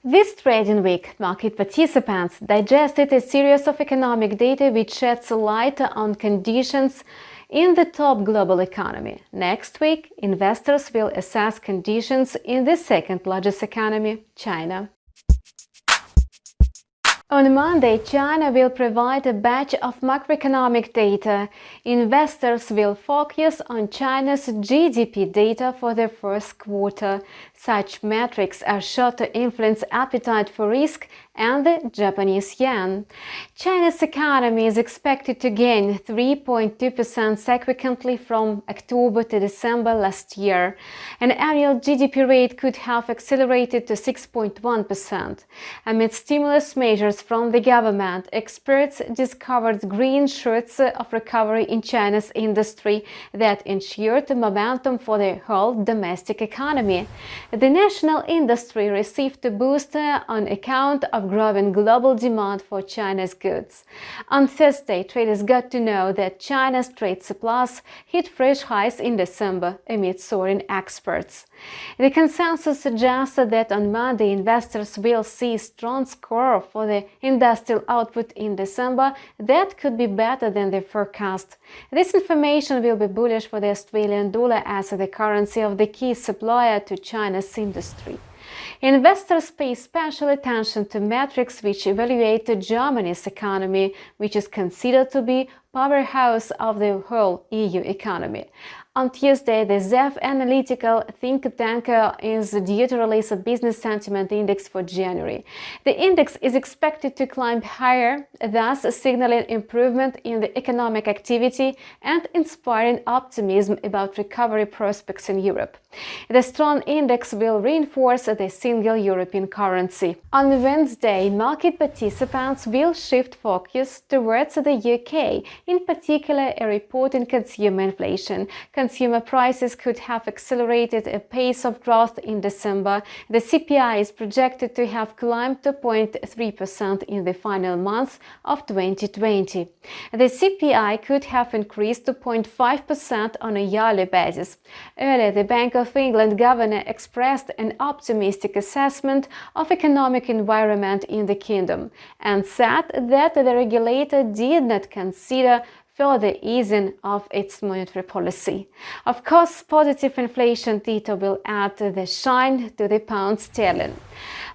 This trading week, market participants digested a series of economic data which sheds light on conditions in the top global economy. Next week, investors will assess conditions in the second largest economy, China. On Monday, China will provide a batch of macroeconomic data. Investors will focus on China's GDP data for the first quarter. Such metrics are sure to influence appetite for risk and the Japanese yen. China's economy is expected to gain 3.2% sequentially from October to December last year. An annual GDP rate could have accelerated to 6.1%. Amid stimulus measures from the government, experts discovered green shoots of recovery in China's industry that ensured momentum for the whole domestic economy. The national industry received a boost on account of growing global demand for China's goods. On Thursday, traders got to know that China's trade surplus hit fresh highs in December amid soaring exports. The consensus suggests that on Monday, investors will see a strong score for the industrial output in December that could be better than the forecast. This information will be bullish for the Australian dollar as the currency of the key supplier to China's industry. Investors pay special attention to metrics which evaluate Germany's economy, which is considered to be powerhouse of the whole EU economy. On Tuesday, the ZEF analytical think tank is due to release a business sentiment index for January. The index is expected to climb higher, thus signaling improvement in the economic activity and inspiring optimism about recovery prospects in Europe. The strong index will reinforce the single European currency. On Wednesday, market participants will shift focus towards the UK, in particular a report in consumer inflation. Consumer prices could have accelerated a pace of growth in December. The CPI is projected to have climbed to 0.3% in the final months of 2020. The CPI could have increased to 0.5% on a yearly basis. Earlier, the Bank of England governor expressed an optimistic assessment of economic environment in the kingdom and said that the regulator did not consider further easing of its monetary policy. Of course, positive inflation data will add the shine to the pound sterling.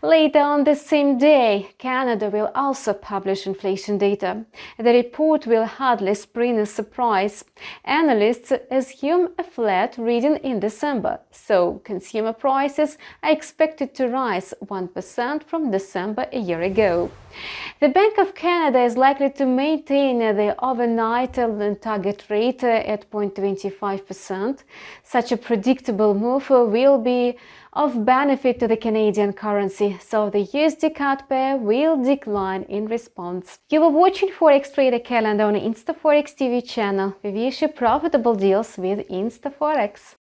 Later on the same day, Canada will also publish inflation data. The report will hardly spring a surprise. Analysts assume a flat reading in December, so consumer prices are expected to rise 1% from December a year ago. The Bank of Canada is likely to maintain the overnight target rate at 0.25%. Such a predictable move will be of benefit to the Canadian currency, so the USD CAD pair will decline in response. You were watching Forex Trader Calendar on InstaForex TV channel. We wish you profitable deals with InstaForex.